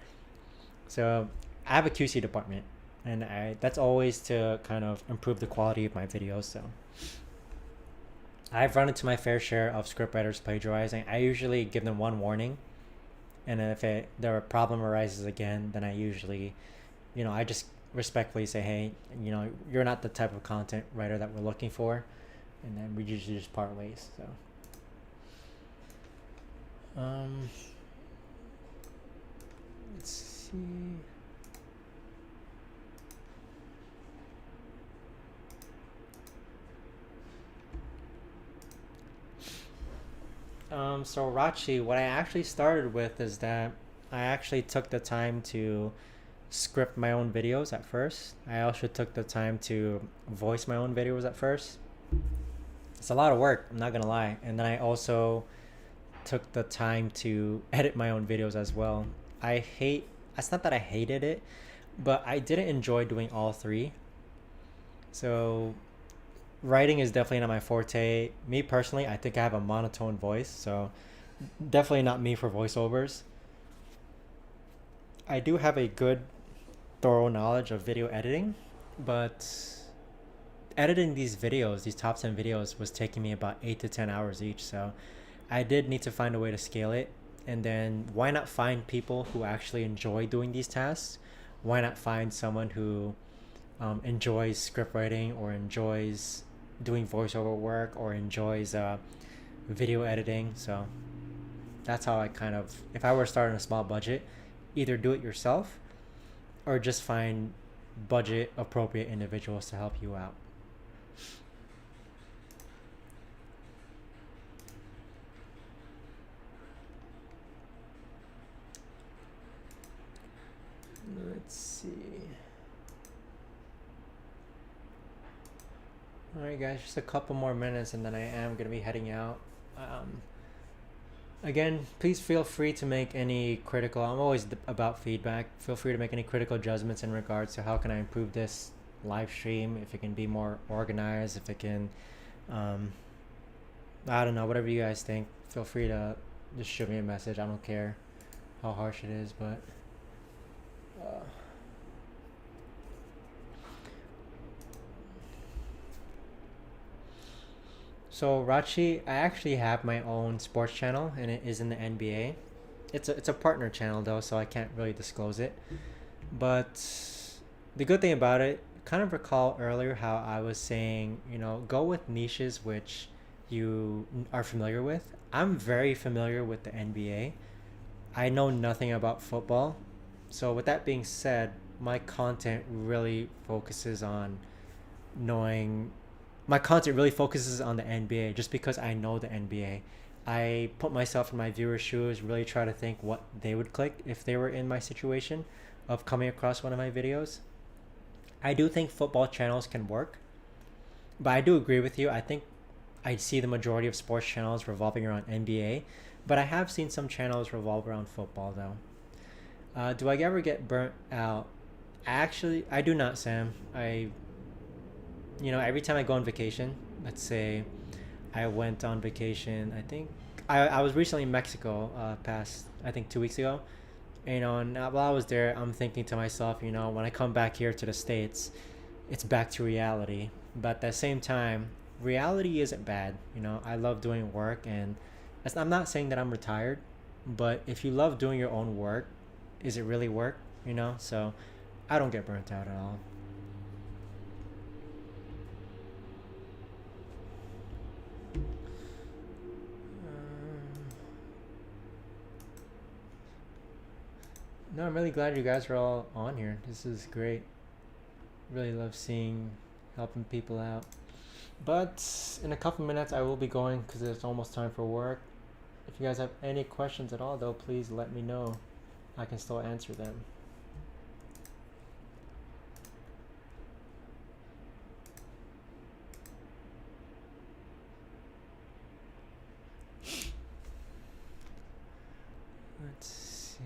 Speaker 1: So I have a QC department, and that's always to kind of improve the quality of my videos. So I've run into my fair share of scriptwriters plagiarizing. I usually give them one warning, and if there a problem arises again, then I usually, I just respectfully say, hey, you're not the type of content writer that we're looking for, and then we usually just part ways. So let's see. So Rachi, what I actually started with is that I actually took the time to script my own videos at first. I also took the time to voice my own videos at first. It's a lot of work, I'm not gonna lie. And then I also took the time to edit my own videos as well. It's not that I hated it, but I didn't enjoy doing all three. So writing is definitely not my forte. Me personally, I think I have a monotone voice, so definitely not me for voiceovers. I do have a good, thorough knowledge of video editing, but editing these videos, these top 10 videos, was taking me about 8 to 10 hours each. So I did need to find a way to scale it. And then why not find people who actually enjoy doing these tasks? Why not find someone who enjoys script writing, or enjoys doing voiceover work, or enjoys video editing? So that's how I kind of, if I were starting a small budget, either do it yourself or just find budget appropriate individuals to help you out. Let's see. Alright guys, just a couple more minutes and then I am going to be heading out. Again, please feel free to make any critical, I'm always about feedback, feel free to make any critical judgments in regards to how can I improve this live stream, if it can be more organized, if it can, I don't know, whatever you guys think. Feel free to just shoot me a message. I don't care how harsh it is, but so Rachi, I actually have my own sports channel, and it is in the NBA. It's a partner channel though, so I can't really disclose it. But the good thing about it, kind of recall earlier how I was saying, go with niches which you are familiar with. I'm very familiar with the NBA. I know nothing about football. So with that being said, my content really focuses on the NBA, just because I know the NBA. I put myself in my viewer's shoes, really try to think what they would click if they were in my situation of coming across one of my videos. I do think football channels can work, But I do agree with you. I think I see the majority of sports channels revolving around NBA, but I have seen some channels revolve around football though. Do I ever get burnt out? Actually, I do not, Sam. Every time I go on vacation, let's say I went on vacation, I think I was recently in Mexico, past, I think 2 weeks ago. And while I was there, I'm thinking to myself, when I come back here to the States, it's back to reality. But at the same time, reality isn't bad. I love doing work, and I'm not saying that I'm retired, but if you love doing your own work, is it really work? So I don't get burnt out at all. No, I'm really glad you guys are all on here. This is great. Really love helping people out. But in a couple minutes, I will be going because it's almost time for work. If you guys have any questions at all, though, please let me know. I can still answer them. Let's see.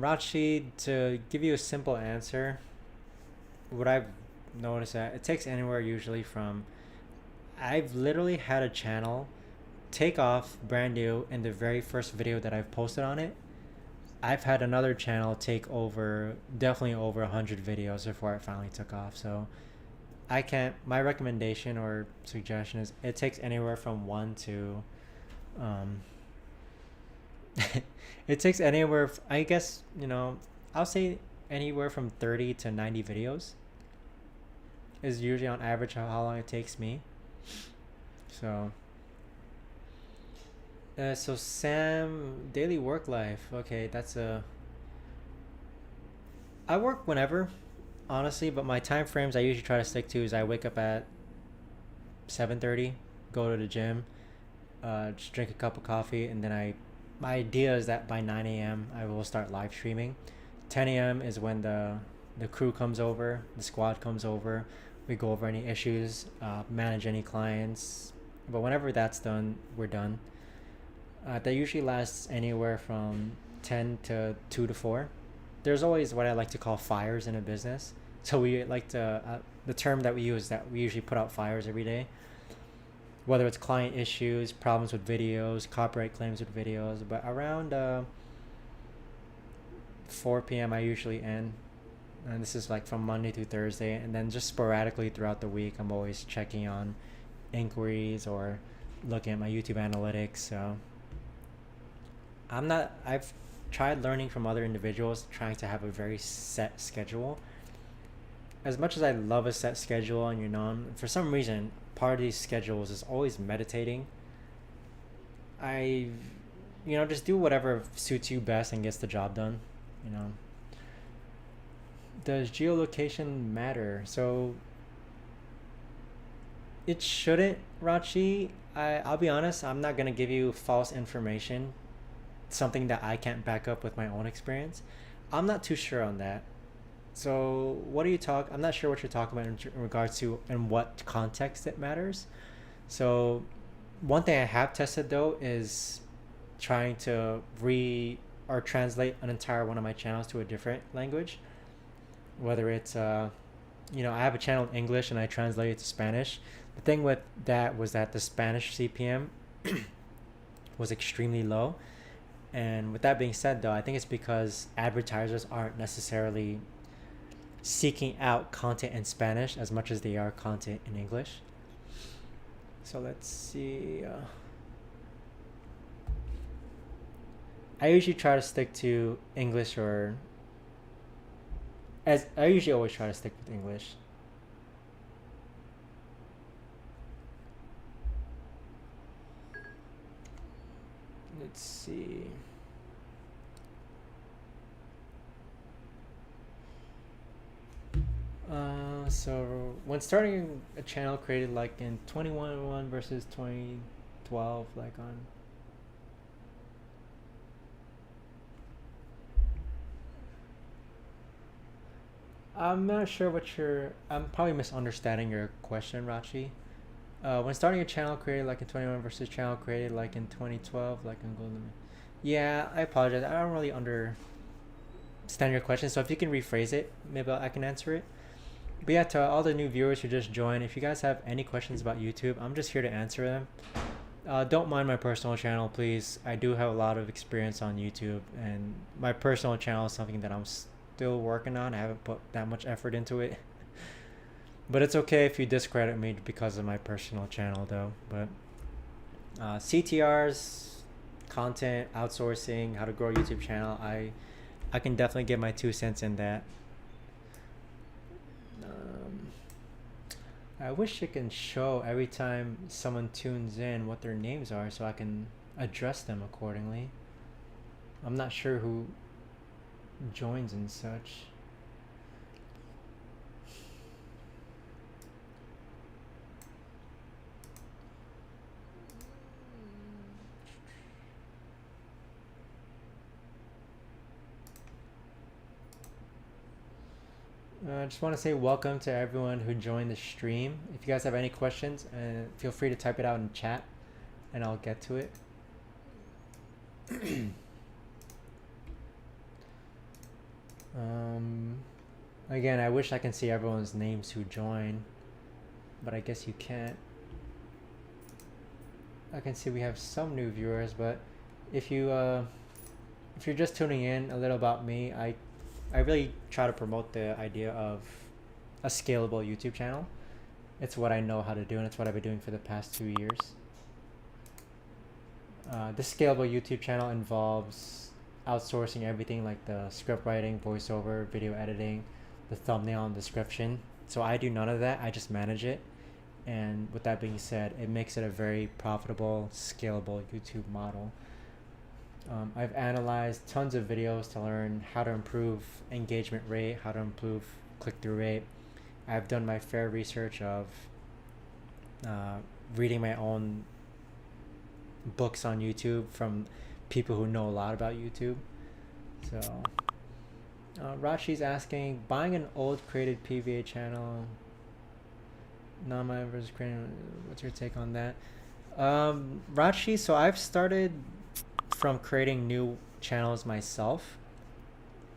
Speaker 1: Rachi, to give you a simple answer, what I've noticed that it takes anywhere usually from, I've literally had a channel take off brand new in the very first video that I've posted on it. I've had another channel take over, definitely over 100 videos before it finally took off. So my recommendation or suggestion is it takes anywhere from one to, it takes anywhere, I guess, I'll say anywhere from 30 to 90 videos is usually on average how long it takes me. So, so Sam, daily work life. Okay, I work whenever, honestly, but my time frames I usually try to stick to is I wake up at 7:30, go to the gym, just drink a cup of coffee, and then my idea is that by 9 a.m. I will start live streaming. 10 a.m. is when the crew comes over, the squad comes over. We go over any issues, manage any clients. But whenever that's done, we're done. That usually lasts anywhere from 10 to 2 to 4. There's always what I like to call fires in a business. So we like to, the term that we use, that we usually put out fires every day, whether it's client issues, problems with videos, copyright claims with videos. But around 4 p.m. I usually end, and this is like from Monday through Thursday, and then just sporadically throughout the week I'm always checking on inquiries or looking at my YouTube analytics. So I've tried learning from other individuals, trying to have a very set schedule. As much as I love a set schedule, and for some reason part of these schedules is always meditating. I just do whatever suits you best and gets the job done. Does geolocation matter? So it shouldn't, Rachi. I'll be honest, I'm not gonna give you false information, something that I can't back up with my own experience. I'm not too sure on that. So I'm not sure what you're talking about in regards to in what context it matters. So one thing I have tested though is trying to translate an entire one of my channels to a different language. Whether it's I have a channel in English and I translate it to Spanish. The thing with that was that the Spanish CPM was extremely low. And with that being said though, I think it's because advertisers aren't necessarily seeking out content in Spanish as much as they are content in English. So let's see. I usually try to stick to English, I usually always try to stick with English. Let's see. So when starting a channel created like in 2011 versus 2012, like on I'm not sure what I'm probably misunderstanding your question, Rachi. When starting a channel created like in 21 versus channel created like in 2012, like in Golden. Yeah, I apologize. I don't really understand your question. So if you can rephrase it, maybe I can answer it. But yeah, to all the new viewers who just joined, if you guys have any questions about YouTube, I'm just here to answer them. Don't mind my personal channel, please. I do have a lot of experience on YouTube, and my personal channel is something that I'm still working on. I haven't put that much effort into it. But it's okay if you discredit me because of my personal channel, though. But CTRs, content, outsourcing, how to grow a YouTube channel, I can definitely give my 2 cents in that. I wish it can show every time someone tunes in what their names are so I can address them accordingly. I'm not sure who joins and such. I just want to say welcome to everyone who joined the stream. If you guys have any questions, feel free to type it out in chat and I'll get to it. Again, I wish I can see everyone's names who join, but I guess you can't. I can see we have some new viewers, but if you're just tuning in, a little about me, I really try to promote the idea of a scalable YouTube channel. It's what I know how to do, and it's what I've been doing for the past 2 years. This scalable YouTube channel involves outsourcing everything like the script writing, voiceover, video editing, the thumbnail and description. So I do none of that, I just manage it. And with that being said, it makes it a very profitable, scalable YouTube model. I've analyzed tons of videos to learn how to improve engagement rate, how to improve click-through rate. I've done my fair research of reading my own books on YouTube from people who know a lot about YouTube. So Rachi's asking, buying an old created PVA channel, non-mine versus creating, what's your take on that? Rachi, so I've started from creating new channels myself,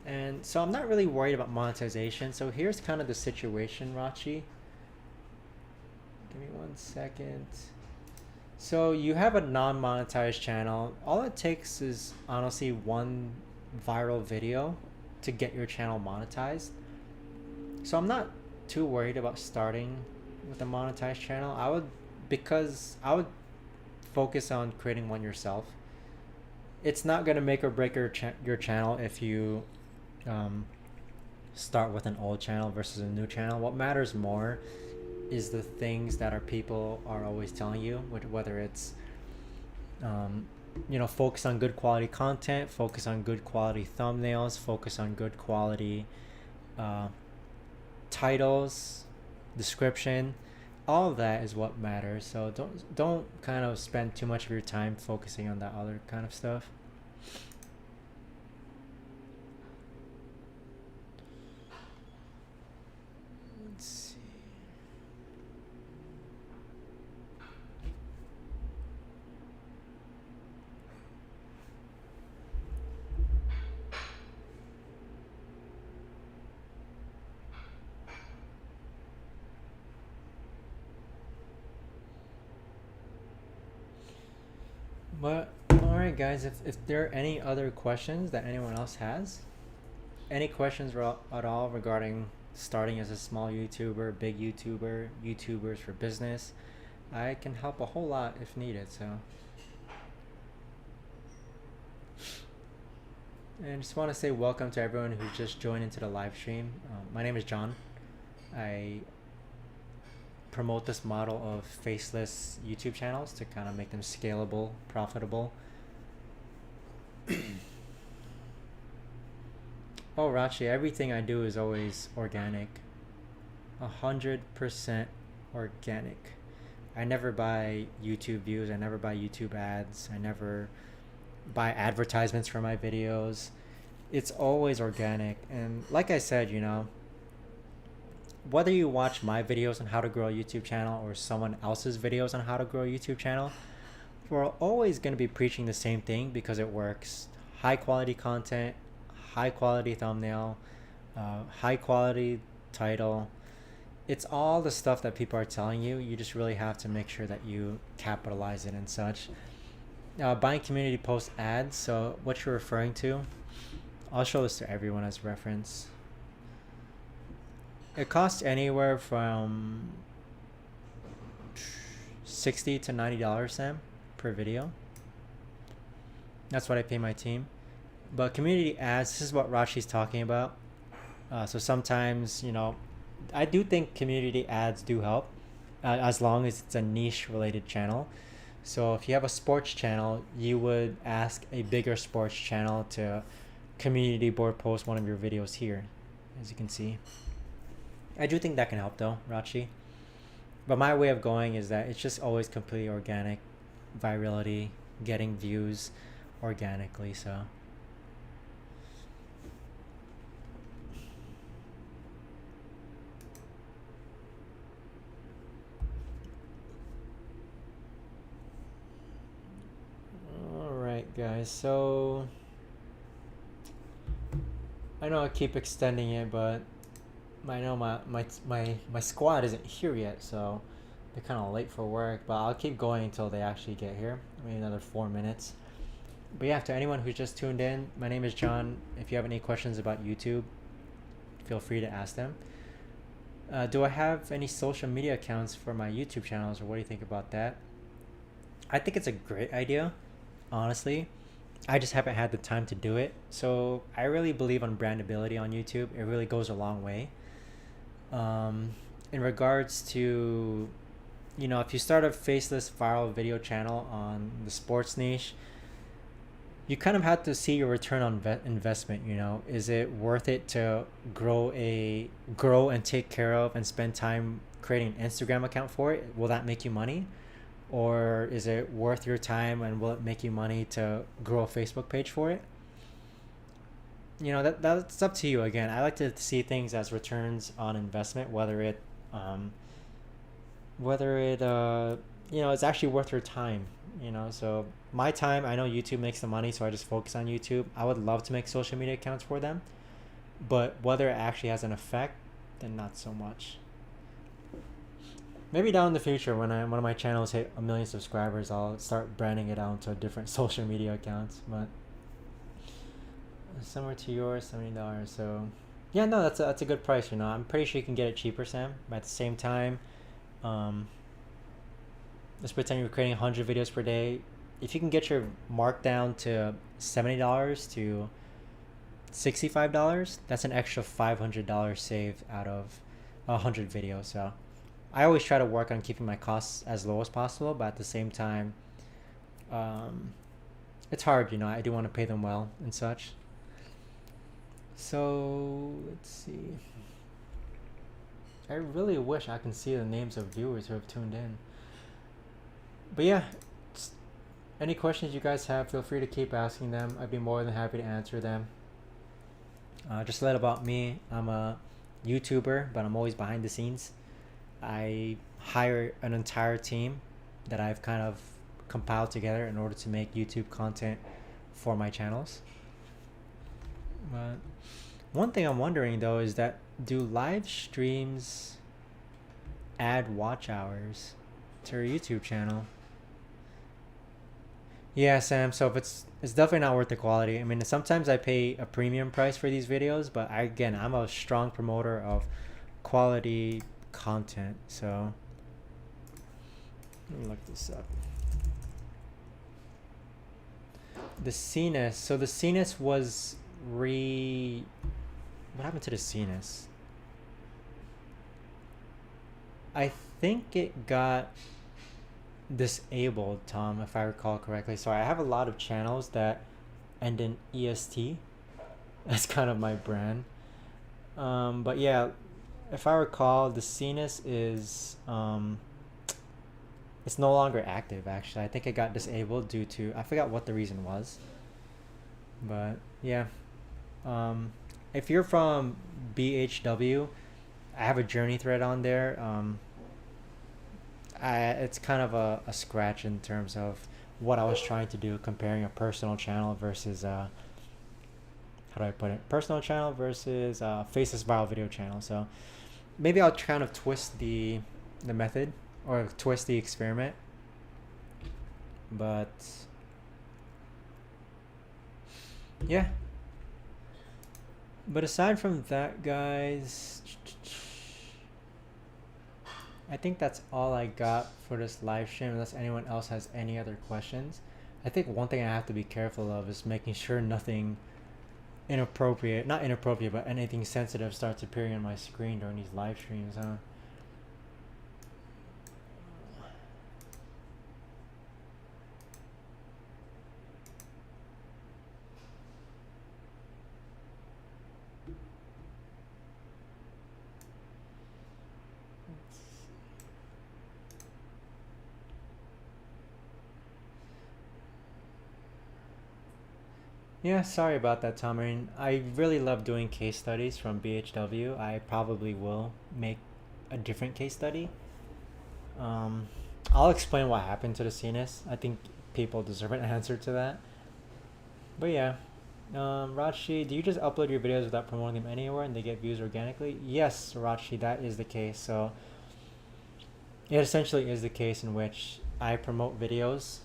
Speaker 1: and so I'm not really worried about monetization. So here's kind of the situation, Rachi. Give me 1 second. So you have a non-monetized channel. All it takes is honestly one viral video to get your channel monetized. So I'm not too worried about starting with a monetized channel. I would focus on creating one yourself. It's not gonna make or break your channel if you start with an old channel versus a new channel. What matters more is the things that people are always telling you, whether it's focus on good quality content, focus on good quality thumbnails, focus on good quality titles, description. All of that is what matters. So don't kind of spend too much of your time focusing on that other kind of stuff. Let's see. But alright guys, if there are any other questions that anyone else has, any questions at all regarding starting as a small YouTuber, big YouTuber, YouTubers for business, I can help a whole lot if needed. So, and I just want to say welcome to everyone who just joined into the live stream. My name is John. I promote this model of faceless YouTube channels to kind of make them scalable, profitable. Oh, Rachi, everything I do is always organic. 100% organic. I never buy YouTube views. I never buy YouTube ads. I never buy advertisements for my videos. It's always organic. And like I said, whether you watch my videos on how to grow a YouTube channel or someone else's videos on how to grow a YouTube channel, we're always going to be preaching the same thing because it works. High quality content, high quality thumbnail, high quality title. It's all the stuff that people are telling you. You just really have to make sure that you capitalize it and such. Buying community post ads. So what you're referring to, I'll show this to everyone as reference. It costs anywhere from $60 to $90, Sam, per video. That's what I pay my team. But community ads, this is what Rachi's talking about. So sometimes, you know, I do think community ads do help, as long as it's a niche related channel. So if you have a sports channel, you would ask a bigger sports channel to community board post one of your videos here, as you can see. I do think that can help though, Rachi. But my way of going is that it's just always completely organic, virality, getting views organically. So all right, guys, so I know I keep extending it, but I know my squad isn't here yet, so they're kind of late for work, but I'll keep going until they actually get here. Maybe another 4 minutes. But yeah, to anyone who's just tuned in, my name is John. If you have any questions about YouTube, feel free to ask them. Do I have any social media accounts for my YouTube channels, or what do you think about that? I think it's a great idea, honestly. I just haven't had the time to do it. So I really believe on brandability on YouTube. It really goes a long way. In regards to, you know, if you start a faceless viral video channel on the sports niche, you kind of have to see your return on investment. You know, is it worth it to grow and take care of and spend time creating an Instagram account for it? Will that make you money? Or is it worth your time, and will it make you money to grow a Facebook page for it? You know, that's up to you. Again, I like to see things as returns on investment, whether it you know, it's actually worth your time. You know, so my time, I know YouTube makes the money, so I just focus on YouTube. I would love to make social media accounts for them, but whether it actually has an effect, then not so much. Maybe down in the future, when one of my channels hit 1 million subscribers, I'll start branding it out to different social media accounts. But similar to yours, $70. So yeah, no, that's a good price. You know, I'm pretty sure you can get it cheaper, Sam. But at the same time, let's pretend you're creating 100 videos per day. If you can get your mark down to $70 to $65, that's an extra $500 saved out of 100 videos. So I always try to work on keeping my costs as low as possible, but at the same time, it's hard, you know. I do want to pay them well and such. So let's see. I really wish I can see the names of viewers who have tuned in. But yeah, any questions you guys have, feel free to keep asking them. I'd be more than happy to answer them. Just a little about me. I'm a YouTuber, but I'm always behind the scenes. I hire an entire team that I've kind of compiled together in order to make YouTube content for my channels. But one thing I'm wondering though is that, do live streams add watch hours to your YouTube channel? Yeah, Sam, so if it's definitely not worth the quality. I mean, sometimes I pay a premium price for these videos, but again, I'm a strong promoter of quality content. So let me look this up. The CNES. So the CNES was what happened to the CNES? I think it got disabled, Tom, if I recall correctly. So I have a lot of channels that end in EST. That's kind of my brand. But yeah, if I recall, the CNES is it's no longer active. Actually, I think it got disabled due to, I forgot what the reason was. But yeah, if you're from BHW, I have a journey thread on there. It's kind of a scratch in terms of what I was trying to do, comparing a personal channel versus how do I put it? Personal channel versus faceless viral video channel. So maybe I'll kind of twist the method or twist the experiment. But yeah. But aside from that, guys, I think that's all I got for this live stream, unless anyone else has any other questions. I think one thing I have to be careful of is making sure nothing inappropriate, not inappropriate, but anything sensitive starts appearing on my screen during these live streams, huh? Yeah, sorry about that, Tomarine. I really love doing case studies from BHW. I probably will make a different case study. Um, I'll explain what happened to the CNS. I think people deserve an answer to that. But yeah, Rachi, do you just upload your videos without promoting them anywhere and they get views organically? Yes, Rachi, that is the case. So it essentially is the case in which I promote videos.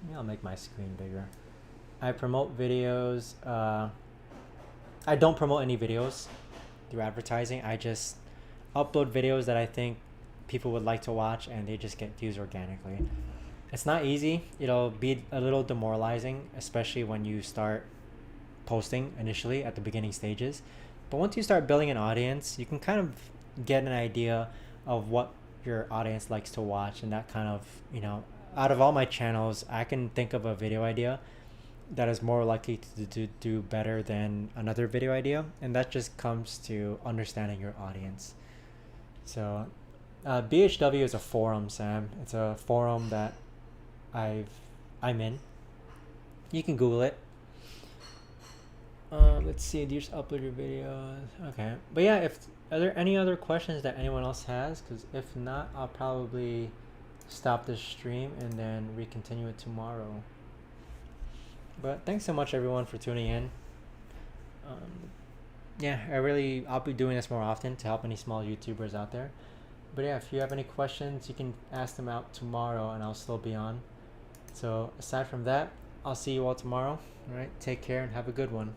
Speaker 1: Maybe I'll make my screen bigger. I promote videos. I don't promote any videos through advertising. I just upload videos that I think people would like to watch and they just get views organically. It's not easy. It'll be a little demoralizing, especially when you start posting initially at the beginning stages. But once you start building an audience, you can kind of get an idea of what your audience likes to watch, and that kind of, out of all my channels, I can think of a video idea that is more likely to do better than another video idea, and that just comes to understanding your audience. So BHW is a forum, Sam. It's a forum that I'm in. You can Google it. Let's see, do you just upload your videos? Okay, but yeah, are there any other questions that anyone else has? Because if not, I'll probably stop this stream and then recontinue it tomorrow. But thanks so much, everyone, for tuning in. Yeah, I'll be doing this more often to help any small YouTubers out there. But yeah, if you have any questions, you can ask them out tomorrow and I'll still be on. So aside from that, I'll see you all tomorrow. All right, take care and have a good one.